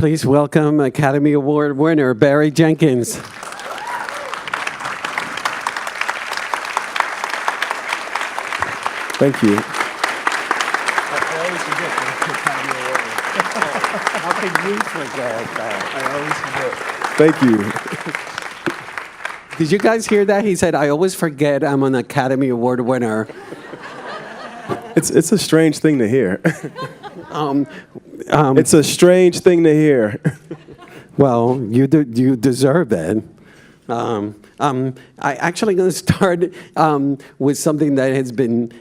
Please welcome Academy Award winner Barry Jenkins. Thank you. I always forget the Academy Award. How can you forget that? I always forget. Thank you. Did you guys hear that? He said, I always forget I'm an Academy Award winner. It's a strange thing to hear. Um, It's a strange thing to hear. Well, you deserve it. I actually going to start with something that has been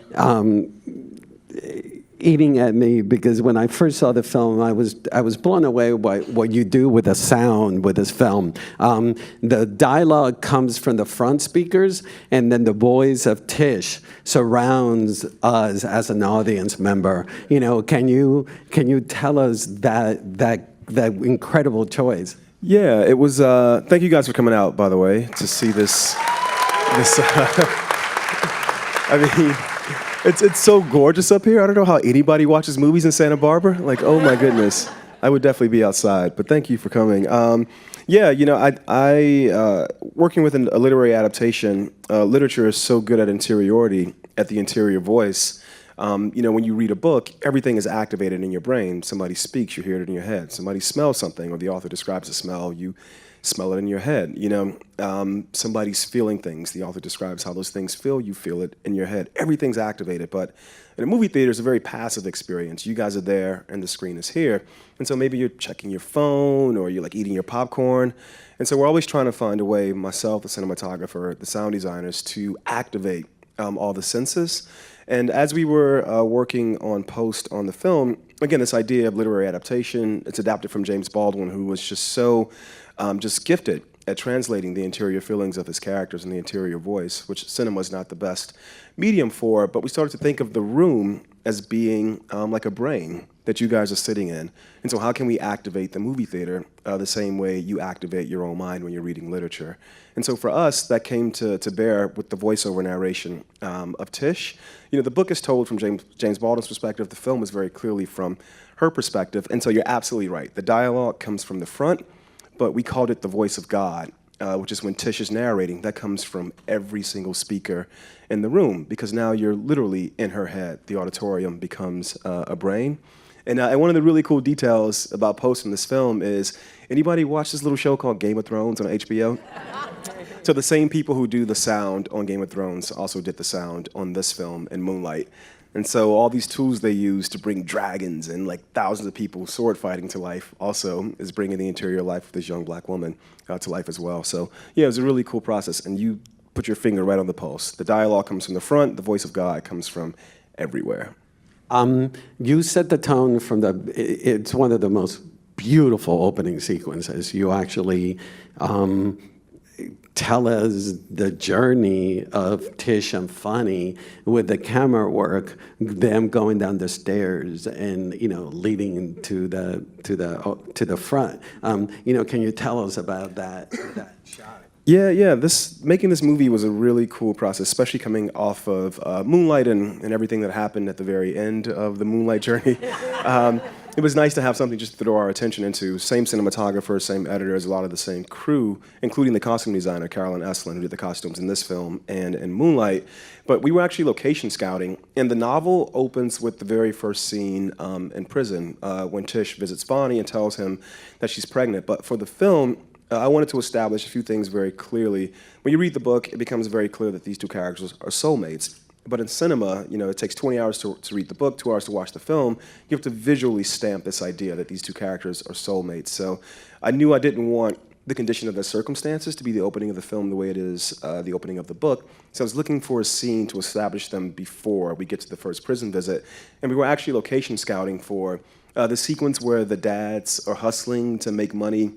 eating at me, because when I first saw the film, I was blown away by what you do with the sound with this film. The dialogue comes from the front speakers, and then the voice of Tish surrounds us as an audience member. You know, can you tell us that incredible choice? Yeah, it was. Thank you guys for coming out, by the way, to see this. I mean, it's so gorgeous up here. I don't know how anybody watches movies in Santa Barbara. Like, oh my goodness, I would definitely be outside. But thank you for coming. Yeah, you know, I working with a literary adaptation. Literature is so good at interiority, at the interior voice. You know, when you read a book, everything is activated in your brain. Somebody speaks, you hear it in your head. Somebody smells something, or the author describes a smell, you smell it in your head. You know, somebody's feeling things. The author describes how those things feel, you feel it in your head. Everything's activated, but in a movie theater, it's a very passive experience. You guys are there, and the screen is here. And so maybe you're checking your phone, or you're like eating your popcorn. And so we're always trying to find a way, myself, the cinematographer, the sound designers, to activate all the senses. And as we were working on post on the film, again, this idea of literary adaptation, it's adapted from James Baldwin, who was just so just gifted at translating the interior feelings of his characters and the interior voice, which cinema is not the best medium for. But we started to think of the room as being like a brain that you guys are sitting in. And so how can we activate the movie theater the same way you activate your own mind when you're reading literature? And so for us, that came to bear with the voiceover narration of Tish. You know, the book is told from James Baldwin's perspective. The film is very clearly from her perspective. And so you're absolutely right. The dialogue comes from the front, but we called it the voice of God, which is when Tish is narrating. That comes from every single speaker in the room, because now you're literally in her head. The auditorium becomes a brain. And one of the really cool details about posting this film is, anybody watch this little show called Game of Thrones on HBO? So the same people who do the sound on Game of Thrones also did the sound on this film in Moonlight. And so all these tools they use to bring dragons and like thousands of people sword fighting to life also is bringing the interior life of this young black woman to life as well. So yeah, it was a really cool process, and you put your finger right on the pulse. The dialogue comes from the front, the voice of God comes from everywhere. You set the tone from it's one of the most beautiful opening sequences. You actually tell us the journey of Tish and Funny with the camera work, them going down the stairs and, you know, leading to the front. You know, can you tell us about that shot? Yeah. Making this movie was a really cool process, especially coming off of Moonlight and everything that happened at the very end of the Moonlight journey. It was nice to have something just to throw our attention into. Same cinematographer, same editors, a lot of the same crew, including the costume designer, Carolyn Eslin, who did the costumes in this film and in Moonlight. But we were actually location scouting, and the novel opens with the very first scene in prison when Tish visits Bonnie and tells him that she's pregnant. But for the film, I wanted to establish a few things very clearly. When you read the book, it becomes very clear that these two characters are soulmates. But in cinema, you know, it takes 20 hours to read the book, 2 hours to watch the film. You have to visually stamp this idea that these two characters are soulmates. So I knew I didn't want the condition of their circumstances to be the opening of the film the way it is the opening of the book. So I was looking for a scene to establish them before we get to the first prison visit. And we were actually location scouting for the sequence where the dads are hustling to make money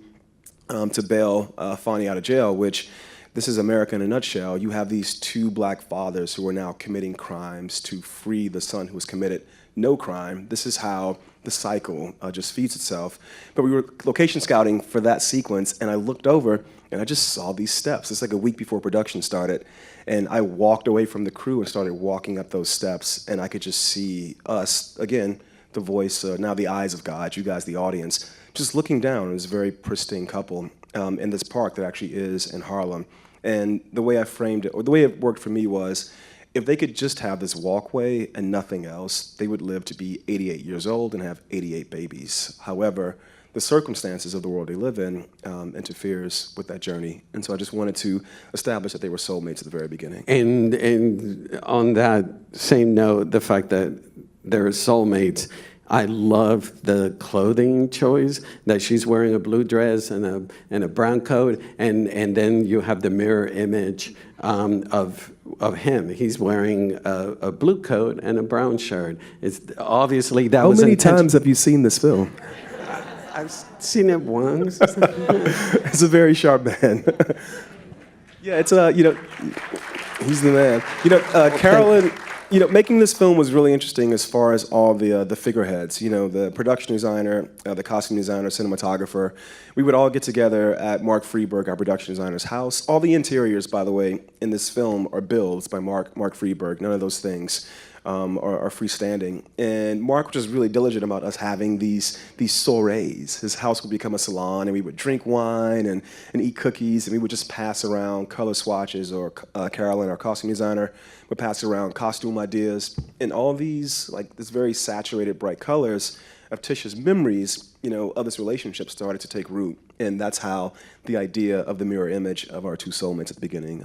to bail Fonnie out of jail, which this is America in a nutshell. You have these two black fathers who are now committing crimes to free the son who has committed no crime. This is how the cycle just feeds itself. But we were location scouting for that sequence, and I looked over, and I just saw these steps. It's like a week before production started, and I walked away from the crew and started walking up those steps, and I could just see us, again, the voice, now the eyes of God, you guys, the audience, just looking down on this very pristine couple in this park that actually is in Harlem. And the way I framed it, or the way it worked for me was, if they could just have this walkway and nothing else, they would live to be 88 years old and have 88 babies. However, the circumstances of the world they live in interferes with that journey. And so I just wanted to establish that they were soulmates at the very beginning. And on that same note, the fact that they're soulmates, I love the clothing choice, that she's wearing a blue dress and a brown coat, and then you have the mirror image of him. He's wearing a blue coat and a brown shirt. It's obviously that was How many times have you seen this film? I've seen it once. It's a very sharp man. Yeah, it's he's the man. Carolyn. Making this film was really interesting as far as all the figureheads. The production designer, the costume designer, cinematographer. We would all get together at Mark Freeberg, our production designer's house. All the interiors, by the way, in this film are builds by Mark Freeberg. None of those things are freestanding. And Mark was just really diligent about us having these soirees. His house would become a salon, and we would drink wine and eat cookies, and we would just pass around color swatches, or Carolyn, our costume designer, would pass around costume ideas. And all these, this very saturated, bright colors of Tisha's memories, of this relationship started to take root. And that's how the idea of the mirror image of our two soulmates at the beginning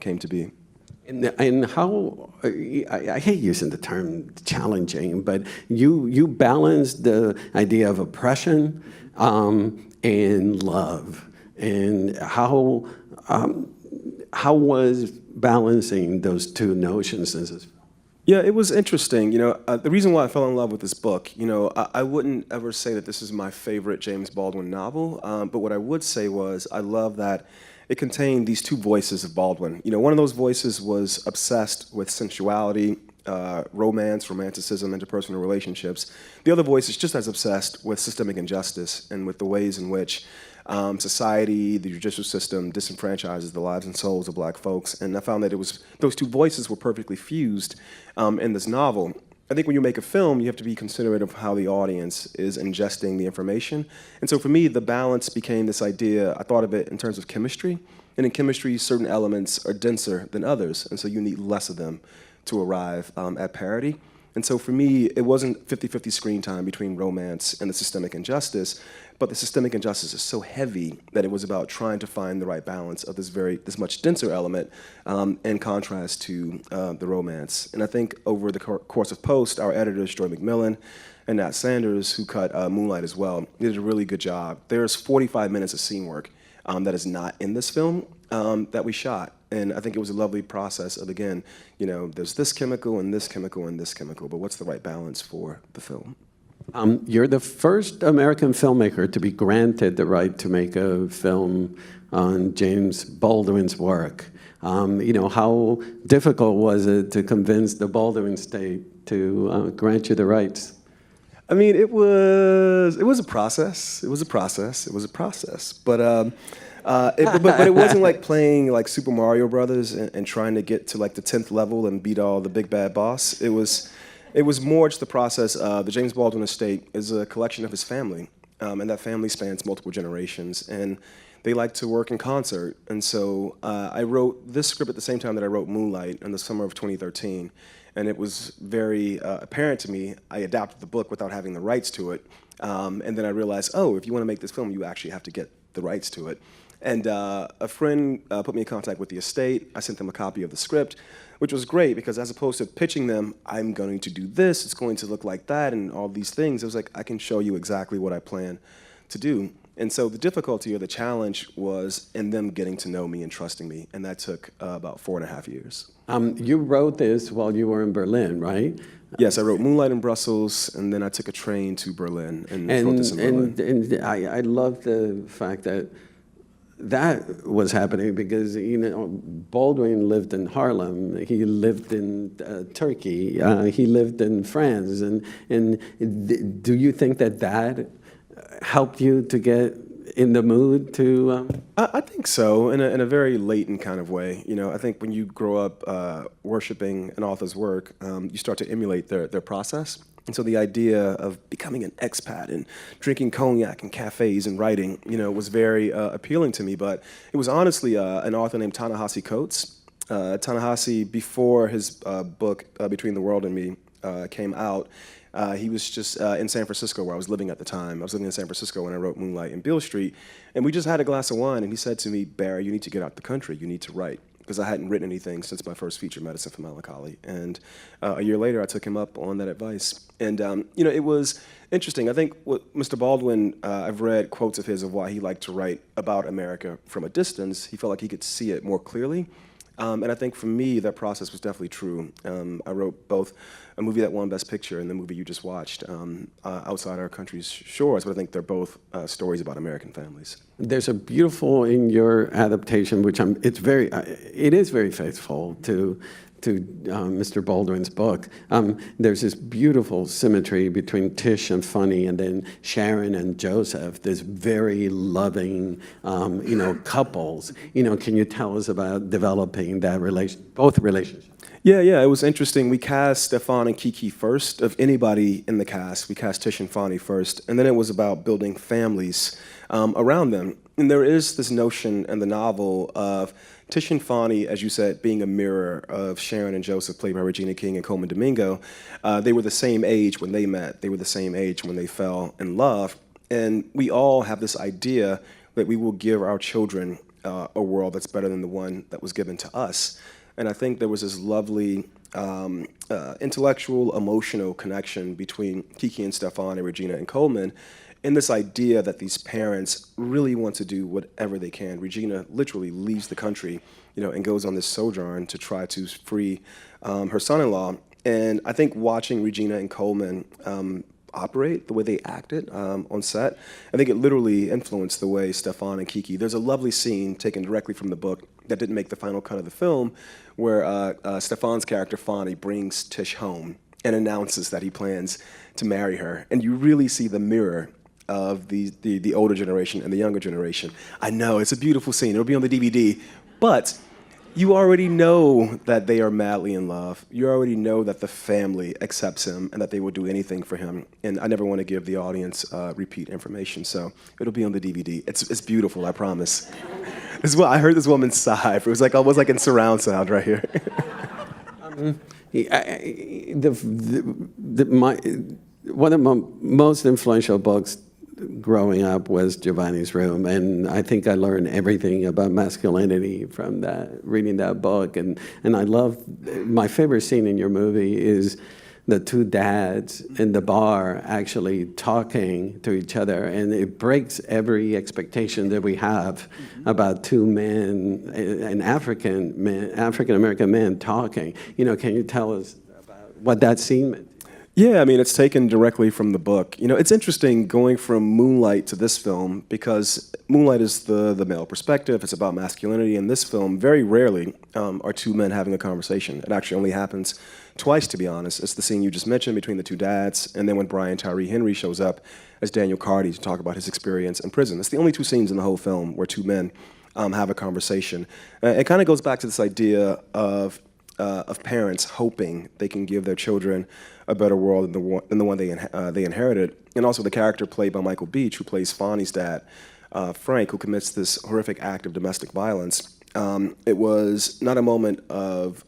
came to be. And how, I hate using the term challenging, but you balance the idea of oppression and love. And how was balancing those two notions in this? Yeah, it was interesting. The reason why I fell in love with this book, I wouldn't ever say that this is my favorite James Baldwin novel, but what I would say was I love that it contained these two voices of Baldwin. One of those voices was obsessed with sensuality, romance, romanticism, interpersonal relationships. The other voice is just as obsessed with systemic injustice and with the ways in which society, the judicial system, disenfranchises the lives and souls of black folks. And I found that those two voices were perfectly fused in this novel. I think when you make a film, you have to be considerate of how the audience is ingesting the information. And so for me, the balance became this idea. I thought of it in terms of chemistry. And in chemistry, certain elements are denser than others. And so you need less of them to arrive at parity. And so for me, it wasn't 50-50 screen time between romance and the systemic injustice, but the systemic injustice is so heavy that it was about trying to find the right balance of this much denser element in contrast to the romance. And I think over the course of post, our editors, Joy McMillan and Nat Sanders, who cut Moonlight as well, did a really good job. There's 45 minutes of scene work that is not in this film that we shot. And I think it was a lovely process of, again, there's this chemical and this chemical and this chemical, but what's the right balance for the film? You're the first American filmmaker to be granted the right to make a film on James Baldwin's work. How difficult was it to convince the Baldwin estate to grant you the rights? I mean, it was a process. It was a process. But it wasn't like playing like Super Mario Brothers and trying to get to like the 10th level and beat all the big bad boss. It was more just the process of the James Baldwin estate is a collection of his family, and that family spans multiple generations, and they like to work in concert. And so I wrote this script at the same time that I wrote Moonlight in the summer of 2013, and it was very apparent to me. I adapted the book without having the rights to it, and then I realized, if you want to make this film, you actually have to get the rights to it. And a friend put me in contact with the estate. I sent them a copy of the script, which was great because as opposed to pitching them, I'm going to do this, it's going to look like that, and all these things, it was like, I can show you exactly what I plan to do. And so the difficulty or the challenge was in them getting to know me and trusting me, and that took about 4.5 years. You wrote this while you were in Berlin, right? Yes, I wrote Moonlight in Brussels, and then I took a train to Berlin and wrote this in Berlin. And I love the fact that was happening because Baldwin lived in Harlem, he lived in Turkey, he lived in France, and do you think that helped you to get in the mood to? I think so, in a very latent kind of way. I think when you grow up worshiping an author's work, you start to emulate their process. And so the idea of becoming an expat and drinking cognac in cafes and writing, was very appealing to me. But it was honestly an author named Ta-Nehisi Coates. Ta-Nehisi, before his book Between the World and Me came out, he was just in San Francisco, where I was living at the time. I was living in San Francisco when I wrote Moonlight and Beale Street. And we just had a glass of wine, and he said to me, "Barry, you need to get out the country. You need to write." Because I hadn't written anything since my first feature, Medicine for Melancholy. And a year later, I took him up on that advice. And, it was interesting. I think what Mr. Baldwin, I've read quotes of his of why he liked to write about America from a distance. He felt like he could see it more clearly. And I think for me, that process was definitely true. I wrote both a movie that won Best Picture and the movie you just watched, Outside Our Country's Shores, but I think they're both stories about American families. There's a beautiful in your adaptation, which it is very faithful to Mr. Baldwin's book. There's this beautiful symmetry between Tish and Funny, and then Sharon and Joseph. This very loving, couples. Can you tell us about developing that both relationships? Yeah, it was interesting. We cast Stefan and Kiki first. Of anybody in the cast, we cast Tish and Fonny first, and then it was about building families around them. And there is this notion in the novel of Tish and Fonny, as you said, being a mirror of Sharon and Joseph, played by Regina King and Coleman Domingo. They were the same age when they met. They were the same age when they fell in love. And we all have this idea that we will give our children a world that's better than the one that was given to us. And I think there was this lovely intellectual, emotional connection between Kiki and Stefan and Regina and Coleman, in this idea that these parents really want to do whatever they can. Regina literally leaves the country, and goes on this sojourn to try to free her son-in-law. And I think watching Regina and Coleman operate, the way they acted on set, I think it literally influenced the way Stefan and Kiki. There's a lovely scene taken directly from the book that didn't make the final cut of the film, where Stefan's character, Fonny, brings Tish home and announces that he plans to marry her. And you really see the mirror of the older generation and the younger generation. I know, it's a beautiful scene. It'll be on the DVD. But you already know that they are madly in love. You already know that the family accepts him and that they will do anything for him. And I never want to give the audience repeat information, so it'll be on the DVD. It's beautiful, I promise. This is what I heard this woman sigh. It was almost like in surround sound right here. One of my most influential books growing up was Giovanni's Room, and I think I learned everything about masculinity from reading that book. And I love, my favorite scene in your movie is the two dads in the bar actually talking to each other, and it breaks every expectation that we have about two men, an African American men talking. Can you tell us about what that scene meant? Yeah, it's taken directly from the book. It's interesting going from Moonlight to this film, because Moonlight is the male perspective. It's about masculinity. In this film, very rarely are two men having a conversation. It actually only happens twice, to be honest. It's the scene you just mentioned between the two dads, and then when Brian Tyree Henry shows up as Daniel Carty to talk about his experience in prison. It's the only two scenes in the whole film where two men have a conversation. It kind of goes back to this idea of parents hoping they can give their children a better world than the one they inherited. And also the character played by Michael Beach, who plays Fonny's dad, Frank, who commits this horrific act of domestic violence. It was not a moment of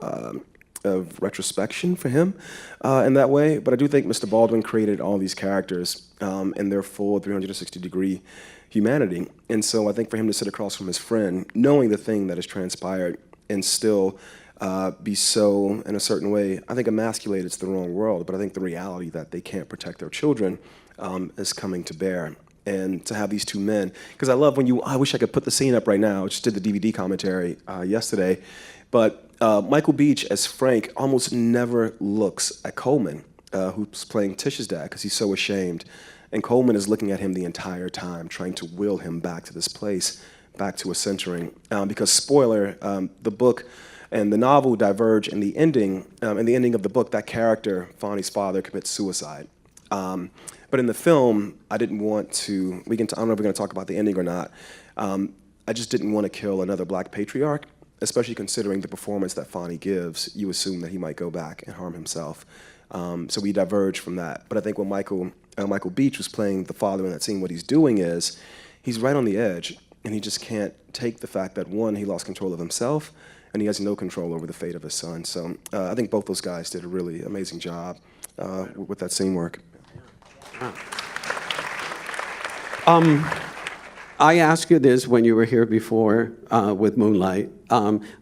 retrospection for him in that way, but I do think Mr. Baldwin created all these characters in their full 360-degree humanity. And so I think for him to sit across from his friend, knowing the thing that has transpired, and still be so, in a certain way, I think emasculated is the wrong word, but I think the reality that they can't protect their children is coming to bear. And to have these two men, because I love I wish I could put the scene up right now. I just did the DVD commentary yesterday, but Michael Beach as Frank almost never looks at Coleman, who's playing Tish's dad, because he's so ashamed. And Coleman is looking at him the entire time, trying to will him back to this place, back to a centering. Because, spoiler, the book and the novel diverge in the ending. In the ending of the book, that character, Fonny's father, commits suicide. But in the film, I didn't want to, I don't know if we're going to talk about the ending or not. I just didn't want to kill another black patriarch, especially considering the performance that Fonny gives. You assume that he might go back and harm himself. So we diverged from that. But I think when Michael Beach was playing the father in that scene, what he's doing is he's right on the edge, and he just can't take the fact that, one, he lost control of himself, and he has no control over the fate of his son. So I think both those guys did a really amazing job with that scene work. I asked you this when you were here before with Moonlight.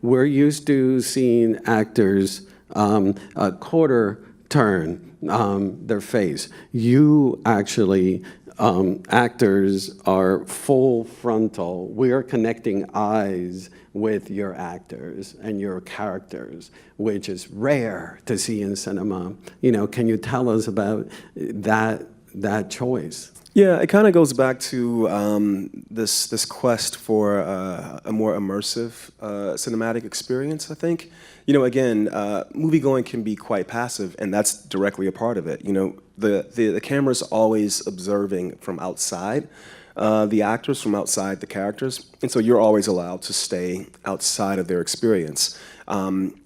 We're used to seeing actors a quarter turn their face. You actually, actors are full frontal. We are connecting eyes with your actors and your characters, which is rare to see in cinema. You know, can you tell us about that choice? Yeah, it kind of goes back to this quest for a more immersive cinematic experience, I think. You know, again, moviegoing can be quite passive, and that's directly a part of it. You know, the camera's always observing from outside the actors, from outside the characters, and so you're always allowed to stay outside of their experience.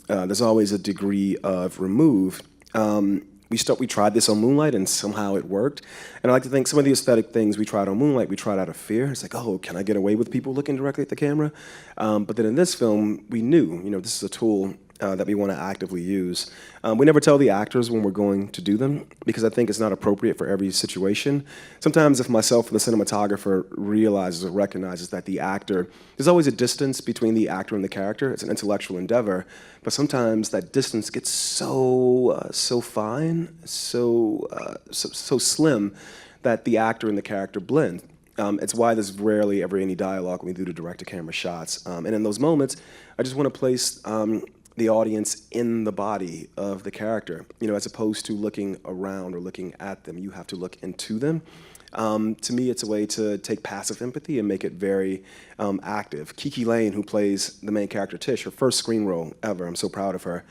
There's always a degree of remove. We tried this on Moonlight, and somehow it worked. And I like to think some of the aesthetic things we tried on Moonlight, we tried out of fear. It's like, oh, can I get away with people looking directly at the camera? But then in this film, we knew, you know, this is a tool that we want to actively use. We never tell the actors when we're going to do them, because I think it's not appropriate for every situation. Sometimes if myself or the cinematographer realizes or recognizes that the actor, there's always a distance between the actor and the character. It's an intellectual endeavor, but sometimes that distance gets so fine, so slim, that the actor and the character blend. It's why there's rarely ever any dialogue when we do the direct-to-camera shots. And in those moments, I just want to place the audience in the body of the character, you know, as opposed to looking around or looking at them. You have to look into them. To me, it's a way to take passive empathy and make it very active. Kiki Lane, who plays the main character Tish, her first screen role ever, I'm so proud of her.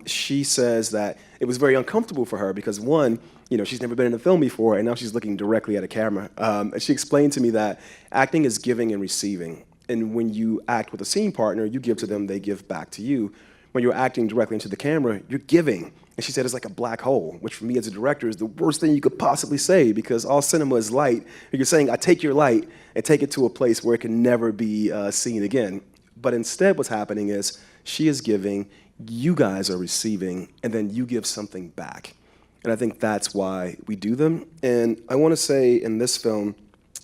She says that it was very uncomfortable for her because, one, you know, she's never been in a film before, and now she's looking directly at a camera. And she explained to me that acting is giving and receiving. And when you act with a scene partner, you give to them, they give back to you. When you're acting directly into the camera, you're giving. And she said it's like a black hole, which for me as a director is the worst thing you could possibly say, because all cinema is light. You're saying, I take your light and take it to a place where it can never be seen again. But instead what's happening is she is giving, you guys are receiving, and then you give something back. And I think that's why we do them. And I want to say in this film,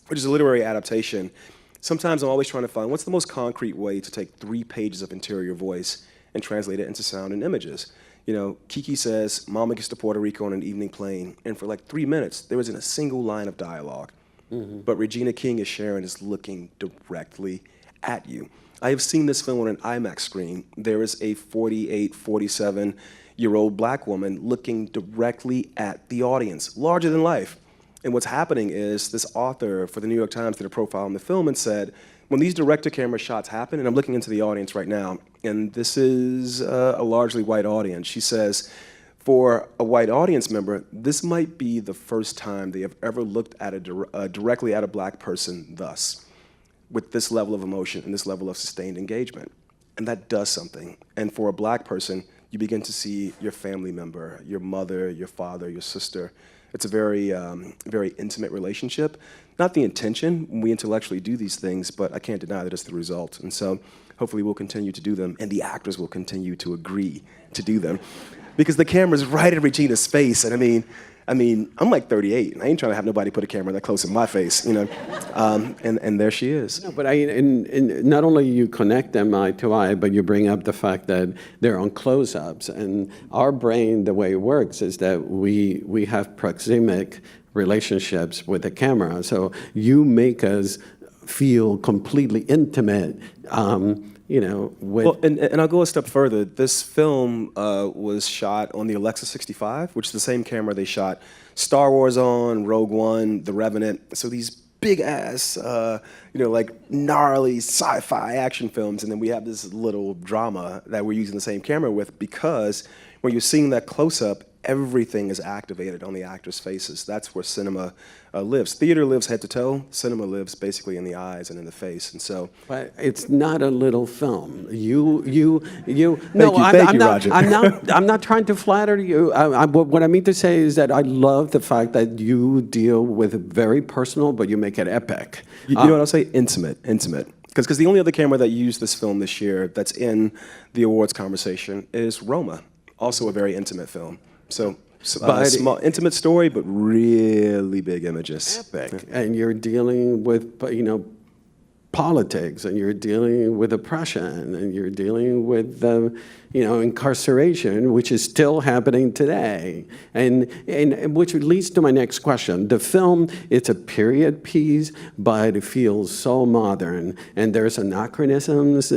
which is a literary adaptation, sometimes I'm always trying to find what's the most concrete way to take 3 pages of interior voice and translate it into sound and images. You know, Kiki says, Mama gets to Puerto Rico on an evening plane, and for like 3 minutes, there isn't a single line of dialogue. Mm-hmm. But Regina King as Sharon is looking directly at you. I have seen this film on an IMAX screen. There is a 48, 47-year-old black woman looking directly at the audience, larger than life. And what's happening is this author for the New York Times did a profile on the film and said, when these direct-to-camera shots happen, and I'm looking into the audience right now, and this is a largely white audience, she says, for a white audience member, this might be the first time they have ever looked at directly at a black person thus, with this level of emotion and this level of sustained engagement. And that does something. And for a black person, you begin to see your family member, your mother, your father, your sister. It's a very, very intimate relationship. Not the intention when we intellectually do these things, but I can't deny that it's the result. And so hopefully we'll continue to do them, and the actors will continue to agree to do them. Because the camera's right at Regina's face, and I mean, I'm like 38, and I ain't trying to have nobody put a camera that close in my face, you know. And there she is. No, but not only you connect them eye to eye, but you bring up the fact that they're on close-ups. And our brain, the way it works, is that we have proxemic relationships with the camera. So you make us feel completely intimate. You know, with... Well, and I'll go a step further. This film was shot on the Alexa 65, which is the same camera they shot Star Wars on, Rogue One, The Revenant. So these big-ass, you know, like gnarly sci-fi action films, and then we have this little drama that we're using the same camera with, because when you're seeing that close-up, everything is activated on the actors' faces. That's where cinema lives. Theater lives head to toe. Cinema lives basically in the eyes and in the face. And so, But it's not a little film. No, Thank you, Roger. I'm not trying to flatter you. What I mean to say is that I love the fact that you deal with it very personal, but you make it epic. You know what I'll say? Intimate. Because the only other camera that used this film this year that's in the awards conversation is Roma, also a very intimate film. So, small, intimate story, but really big images. Epic. And you're dealing with, politics, and you're dealing with oppression, and you're dealing with, incarceration, which is still happening today. And which leads to my next question. The film, it's a period piece, but it feels so modern, and there's anachronisms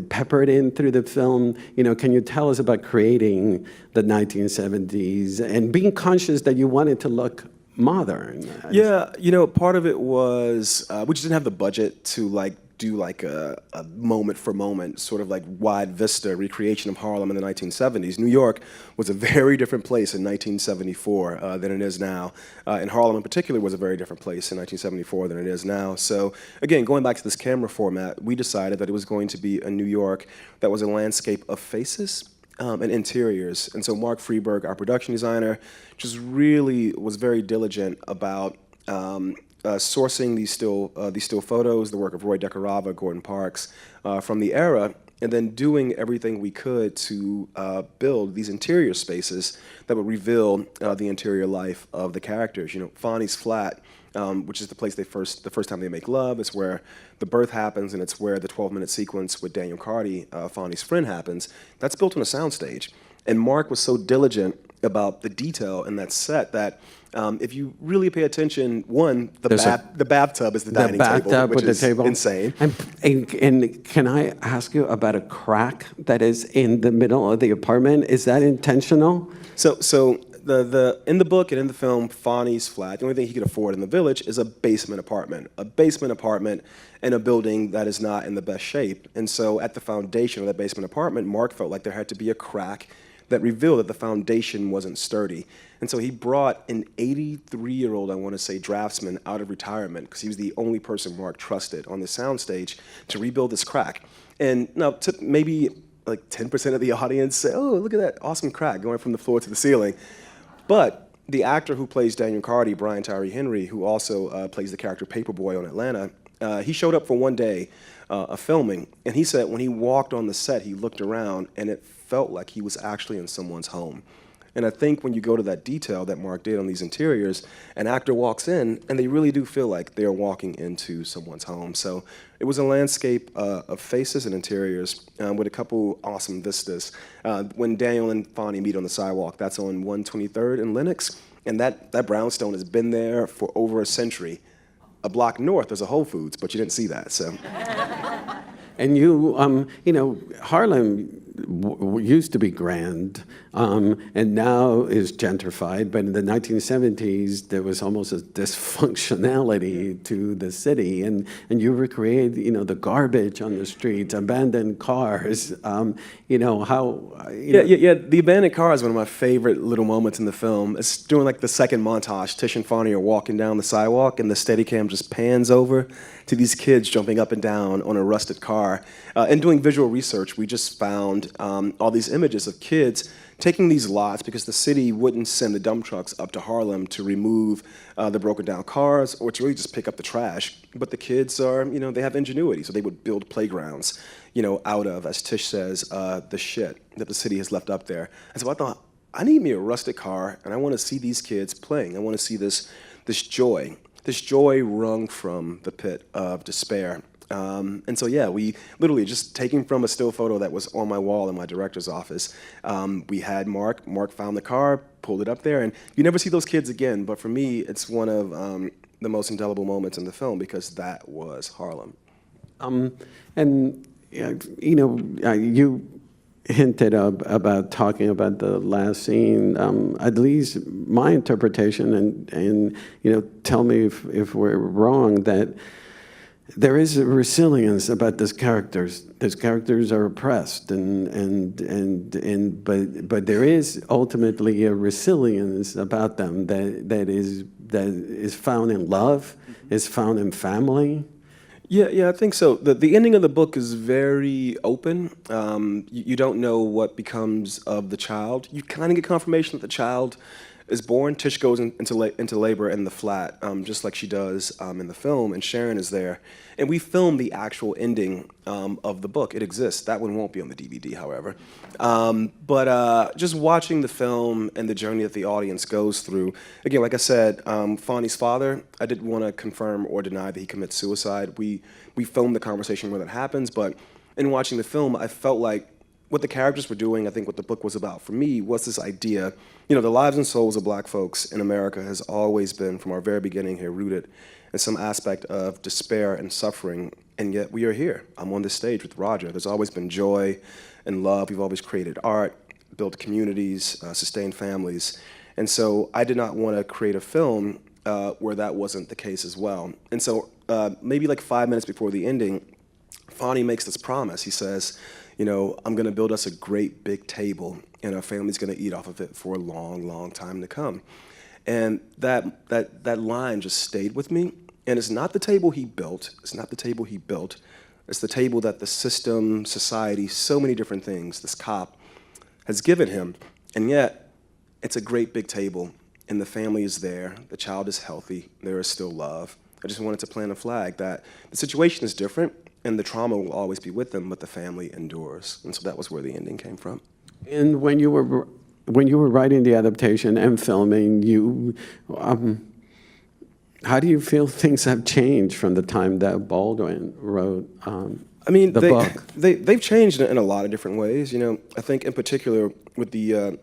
peppered in through the film. Can you tell us about creating the 1970s and being conscious that you wanted to look modern? Yeah, part of it was we just didn't have the budget to do a moment for moment sort of wide vista recreation of Harlem in the 1970s. New York was a very different place in 1974 than it is now, and Harlem in particular was a very different place in 1974 than it is now. So again, going back to this camera format, we decided that it was going to be a New York that was a landscape of faces and interiors. And so Mark Freeberg, our production designer, just really was very diligent about sourcing these still photos, the work of Roy Decarava, Gordon Parks, from the era, and then doing everything we could to build these interior spaces that would reveal the interior life of the characters. Fonny's Flat, which is the place the first time they make love. It's where the birth happens, and it's where the 12-minute sequence with Daniel Carty, Fonny's friend, happens. That's built on a soundstage. And Mark was so diligent about the detail in that set that if you really pay attention, the bathtub is the dining table, which is insane. And can I ask you about a crack that is in the middle of the apartment? Is that intentional? So in the book and in the film, Fonny's Flat, the only thing he could afford in the Village is a basement apartment in a building that is not in the best shape. And so at the foundation of that basement apartment, Mark felt like there had to be a crack that revealed that the foundation wasn't sturdy. And so he brought an 83-year-old, I want to say, draftsman out of retirement, because he was the only person Mark trusted on the soundstage to rebuild this crack. And now, maybe 10% of the audience say, "Oh, look at that awesome crack going from the floor to the ceiling." But the actor who plays Daniel Carty, Brian Tyree Henry, who also plays the character Paperboy on Atlanta, he showed up for one day of filming, and he said when he walked on the set, he looked around, and it felt like he was actually in someone's home. And I think when you go to that detail that Mark did on these interiors, an actor walks in, and they really do feel like they're walking into someone's home. So it was a landscape of faces and interiors with a couple awesome vistas. When Daniel and Fonny meet on the sidewalk, that's on 123rd and Lenox, and that brownstone has been there for over a century. A block north, there's a Whole Foods, but you didn't see that, so. And Harlem used to be grand, and now is gentrified. But in the 1970s, there was almost a dysfunctionality to the city, and you recreate, the garbage on the streets, abandoned cars. Yeah. The abandoned car is one of my favorite little moments in the film. It's during the second montage. Tish and Fonny are walking down the sidewalk, and the Steadicam just pans over to these kids jumping up and down on a rusted car. And doing visual research, we just found all these images of kids taking these lots because the city wouldn't send the dump trucks up to Harlem to remove the broken down cars or to really just pick up the trash. But the kids are, they have ingenuity, so they would build playgrounds, out of, as Tish says, the shit that the city has left up there. And so I thought, I need me a rustic car, and I want to see these kids playing. I want to see this joy wrung from the pit of despair. And so, we literally just taking from a still photo that was on my wall in my director's office. We had Mark found the car, pulled it up there, and you never see those kids again. But for me, it's one of the most indelible moments in the film because that was Harlem. You hinted about talking about the last scene. At least my interpretation, and tell me if we're wrong, that there is a resilience about these characters. These characters are oppressed, but there is ultimately a resilience about them that is found in love, is found in family. Yeah, I think so. The ending of the book is very open. You don't know what becomes of the child. You kind of get confirmation that the child is born. Tish goes into labor in the flat, just like she does in the film, and Sharon is there. And we filmed the actual ending of the book. It exists. That one won't be on the DVD, however. But just watching the film and the journey that the audience goes through, again, like I said, Fonny's father, I didn't want to confirm or deny that he commits suicide. We filmed the conversation where that happens, but in watching the film, I felt like what the characters were doing, I think what the book was about for me, was this idea, the lives and souls of black folks in America has always been, from our very beginning here, rooted in some aspect of despair and suffering, and yet we are here. I'm on this stage with Roger. There's always been joy and love. We've always created art, built communities, sustained families, and so I did not want to create a film where that wasn't the case as well. And so maybe like 5 minutes before the ending, Fonny makes this promise. He says, I'm going to build us a great big table, and our family's going to eat off of it for a long, long time to come. And that line just stayed with me. And it's not the table he built. It's not the table he built. It's the table that the system, society, so many different things, this cop has given him. And yet, it's a great big table, and the family is there. The child is healthy. There is still love. I just wanted to plant a flag that the situation is different, and the trauma will always be with them, but the family endures. And so that was where the ending came from. And when you were writing the adaptation and filming, how do you feel things have changed from the time that Baldwin wrote the book? They've changed in a lot of different ways. I think in particular with the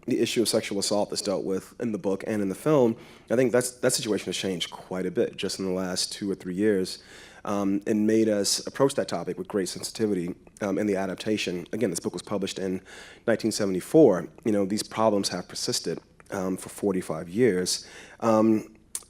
issue of sexual assault that's dealt with in the book and in the film, I think that situation has changed quite a bit just in the last 2 or 3 years, and made us approach that topic with great sensitivity in the adaptation. Again, this book was published in 1974. These problems have persisted for 45 years.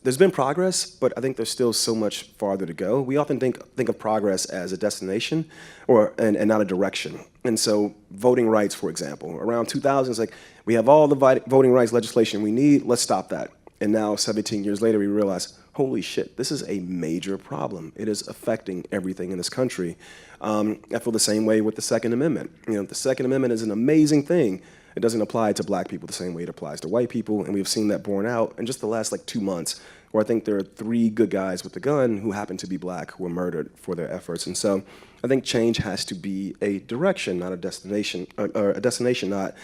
There's been progress, but I think there's still so much farther to go. We often think of progress as a destination and not a direction. And so voting rights, for example, around 2000, it's like, we have all the voting rights legislation we need, let's stop that. And now, 17 years later, we realize, holy shit, this is a major problem. It is affecting everything in this country. I feel the same way with the Second Amendment. The Second Amendment is an amazing thing. It doesn't apply to black people the same way it applies to white people, and we've seen that borne out in just the last 2 months, where I think there are 3 good guys with a gun who happen to be black who were murdered for their efforts. And so I think change has to be a direction, not a destination, or a destination, not,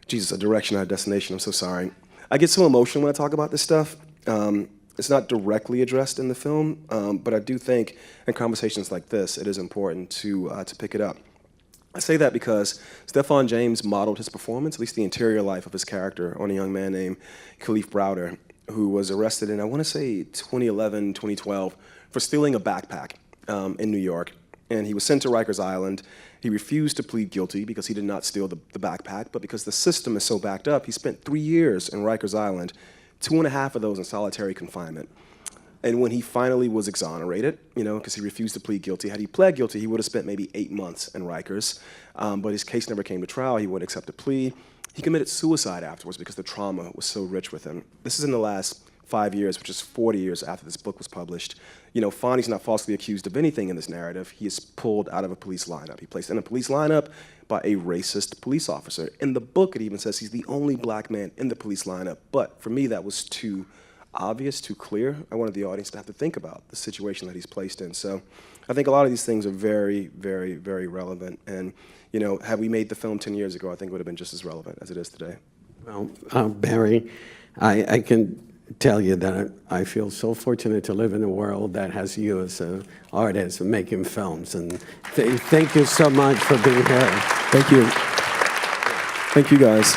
Jesus, a direction, not a destination. I'm so sorry. I get so emotional when I talk about this stuff. It's not directly addressed in the film, but I do think in conversations like this, it is important to pick it up. I say that because Stephan James modeled his performance, at least the interior life of his character, on a young man named Khalif Browder, who was arrested in, I want to say, 2011, 2012, for stealing a backpack in New York. And he was sent to Rikers Island. He refused to plead guilty because he did not steal the backpack, but because the system is so backed up, he spent 3 years in Rikers Island, 2.5 of those in solitary confinement. And when he finally was exonerated, because he refused to plead guilty, had he pled guilty, he would have spent maybe 8 months in Rikers. But his case never came to trial. He wouldn't accept a plea. He committed suicide afterwards because the trauma was so rich with him. This is in the last 5 years, which is 40 years after this book was published. Fonny's not falsely accused of anything in this narrative. He is pulled out of a police lineup. He placed in a police lineup by a racist police officer. In the book, it even says he's the only black man in the police lineup. But for me, that was too obvious, too clear. I wanted the audience to have to think about the situation that he's placed in. So I think a lot of these things are very, very, very relevant. And, had we made the film 10 years ago, I think it would have been just as relevant as it is today. Well, Barry, I can tell you that I feel so fortunate to live in a world that has you as an artist making films. And thank you so much for being here. Thank you. Thank you, guys.